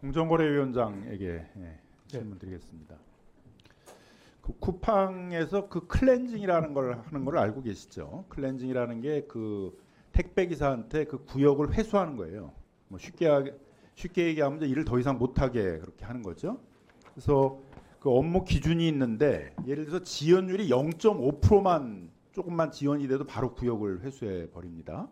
공정거래위원장에게 질문 드리겠습니다. 그 쿠팡에서 그 클렌징이라는 걸 하는 걸 알고 계시죠? 클렌징이라는 게 그 택배 기사한테 그 구역을 회수하는 거예요. 뭐 쉽게 얘기하면 일을 더 이상 못하게 그렇게 하는 거죠. 그래서 그 업무 기준이 있는데 예를 들어서 지연율이 0.5%만 조금만 지연이 돼도 바로 구역을 회수해 버립니다.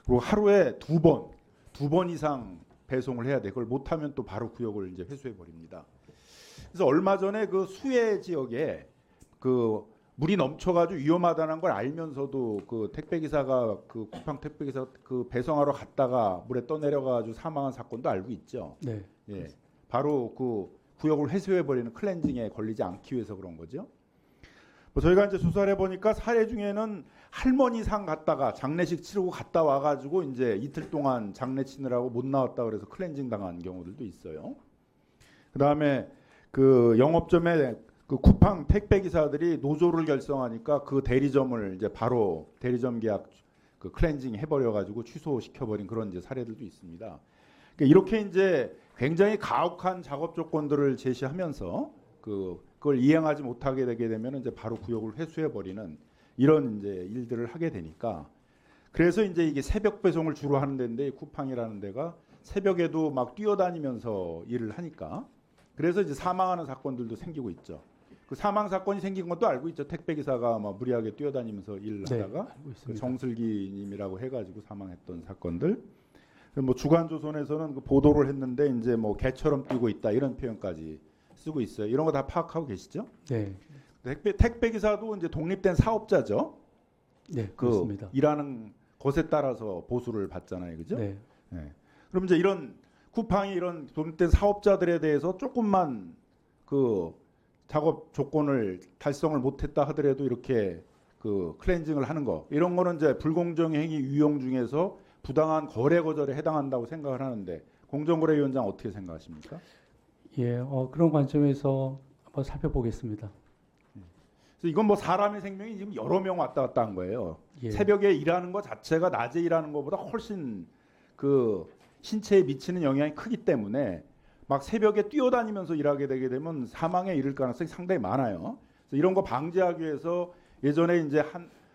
그리고 하루에 두 번 이상 배송을 해야 돼. 그걸 못하면 또 바로 구역을 이제 회수해 버립니다. 그래서 얼마 전에 그 수해 지역에 그 물이 넘쳐가지고 위험하다는 걸 알면서도 그 택배 기사가 그 쿠팡 택배 기사 그 배송하러 갔다가 물에 떠내려가지고 사망한 사건도 알고 있죠. 네. 예, 바로 그 구역을 회수해 버리는 클렌징에 걸리지 않기 위해서 그런 거죠. 뭐 저희가 이제 수사를 해보니까 사례 중에는 할머니상 갔다가 장례식 치르고 갔다 와가지고 이제 이틀 동안 장례 치느라고 못 나왔다 그래서 클렌징 당한 경우들도 있어요. 그 다음에 그 영업점에 그 쿠팡 택배 기사들이 노조를 결성하니까 그 대리점을 이제 바로 대리점 계약 그 클렌징 해버려가지고 취소시켜버린 그런 이제 사례들도 있습니다. 그러니까 이렇게 이제 굉장히 가혹한 작업 조건들을 제시하면서 그걸 이행하지 못하게 되게 되면 이제 바로 구역을 회수해버리는 이런 이제 일들을 하게 되니까 그래서 이제 이게 새벽 배송을 주로 하는 데인데 쿠팡이라는 데가 새벽에도 막 뛰어다니면서 일을 하니까 그래서 이제 사망하는 사건들도 생기고 있죠. 그 사망 사건이 생긴 것도 알고 있죠. 택배 기사가 막 무리하게 뛰어다니면서 일을 하다가 그 정슬기님이라고 해가지고 사망했던 사건들. 뭐 주간조선에서는 그 보도를 했는데 이제 뭐 개처럼 뛰고 있다 이런 표현까지 쓰고 있어요. 이런 거 다 파악하고 계시죠? 네. 택배 기사도 이제 독립된 사업자죠. 네, 그 그렇습니다. 일하는 것에 따라서 보수를 받잖아요, 그죠? 네. 네. 그럼 이제 이런 쿠팡이 이런 독립된 사업자들에 대해서 조금만 그 작업 조건을 달성을 못했다 하더라도 이렇게 그 클렌징을 하는 거 이런 거는 이제 불공정 행위 유형 중에서 부당한 거래 거절에 해당한다고 생각을 하는데 공정거래위원장 어떻게 생각하십니까? 예, 그런 관점에서 한번 살펴보겠습니다. 그래서 이건 뭐 사람의 생명이 지금 여러 명 왔다 갔다 한 거예요. 예. 새벽에 일하는 것 자체가 낮에 일하는 것보다 훨씬 그 신체에 미치는 영향이 크기 때문에 막 새벽에 뛰어다니면서 일하게 되게 되면 사망에 이를 가능성이 상당히 많아요. 그래서 이런 거 방지하기 위해서 예전에 이제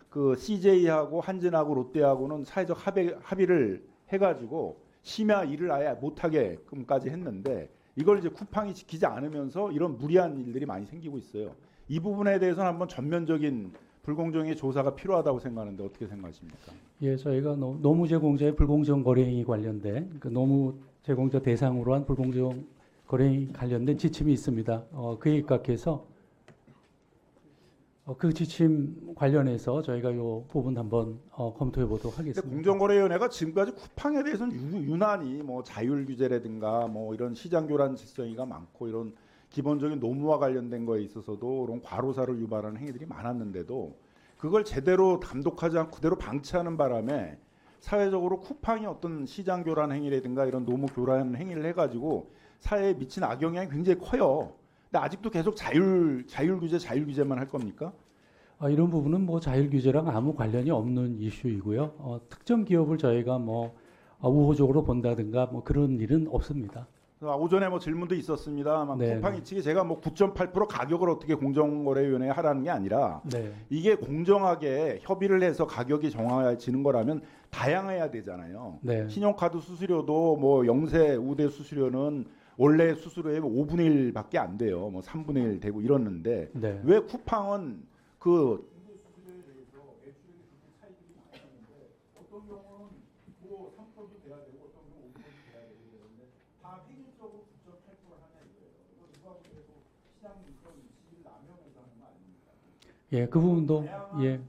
그 CJ하고 한진하고 롯데하고는 사회적 합의를 해가지고 심야 일을 아예 못하게끔까지 했는데 이걸 이제 쿠팡이 지키지 않으면서 이런 무리한 일들이 많이 생기고 있어요. 이 부분에 대해서는 한번 전면적인 불공정의 조사가 필요하다고 생각하는데 어떻게 생각하십니까? 예, 저희가 노무 제공자의 불공정 거래 행위 관련된 그 노무 제공자 대상으로 한 불공정 거래 행위 관련된 지침이 있습니다. 그에 입각해서 그 지침 관련해서 저희가 이 부분 한번 검토해 보도록 하겠습니다. 공정거래위원회가 지금까지 쿠팡에 대해서는 유난히 뭐 자율 규제라든가 뭐 이런 시장 교란 질서가 많고 이런 기본적인 노무와 관련된 거에 있어서도 이런 과로사를 유발하는 행위들이 많았는데도 그걸 제대로 감독하지 않고 그대로 방치하는 바람에 사회적으로 쿠팡이 어떤 시장 교란 행위라든가 이런 노무 교란 행위를 해가지고 사회에 미친 악영향이 굉장히 커요. 근데 아직도 계속 자율 규제만 할 겁니까? 이런 부분은 뭐 자율 규제랑 아무 관련이 없는 이슈이고요. 특정 기업을 저희가 뭐 우호적으로 본다든가 뭐 그런 일은 없습니다. 오전에 뭐 질문도 있었습니다. 네, 쿠팡이 측이 제가 뭐 9.8% 가격을 어떻게 공정거래위원회에 하라는 게 아니라 네. 이게 공정하게 협의를 해서 가격이 정해지는 거라면 다양해야 되잖아요. 네. 신용카드 수수료도 뭐 영세 우대 수수료는 원래 수수료의 5분의 1밖에 안 돼요. 뭐 3분의 1 되고 이러는데 네. 왜 쿠팡은 그 수수료에 대해서 매출이 그렇게 차이들이 많이 나는데 어떤 경우는 뭐 3%도 돼야 되고 어떤 경우는 5%도 돼야 되는데 다 평균적으로 9.8% 하냐 이거예요. 이거 계속 시장 이익을 남용해서 하는 거 아닙니까? 예, 그 부분도 예.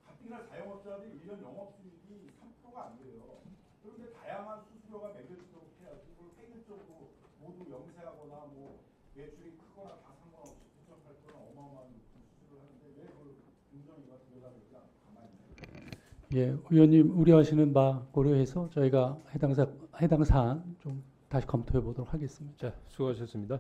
가뜩이나 자영업자들이 1년 영업수익이 3%가 안 돼요. 그런데 다양한 수수료가 매겨지도록 해야지 그걸 평균적으로 모두 영세하거나 뭐 매출이 크거나 다 상관없이 9.8%는 어마어마한 수수료를 하는데 왜 그걸 공정위가 들여다보지 않고 가만히 있나요? 예, 의원님 우려하시는 바 고려해서 저희가 해당 사안 좀 다시 검토해 보도록 하겠습니다. 자, 수고하셨습니다.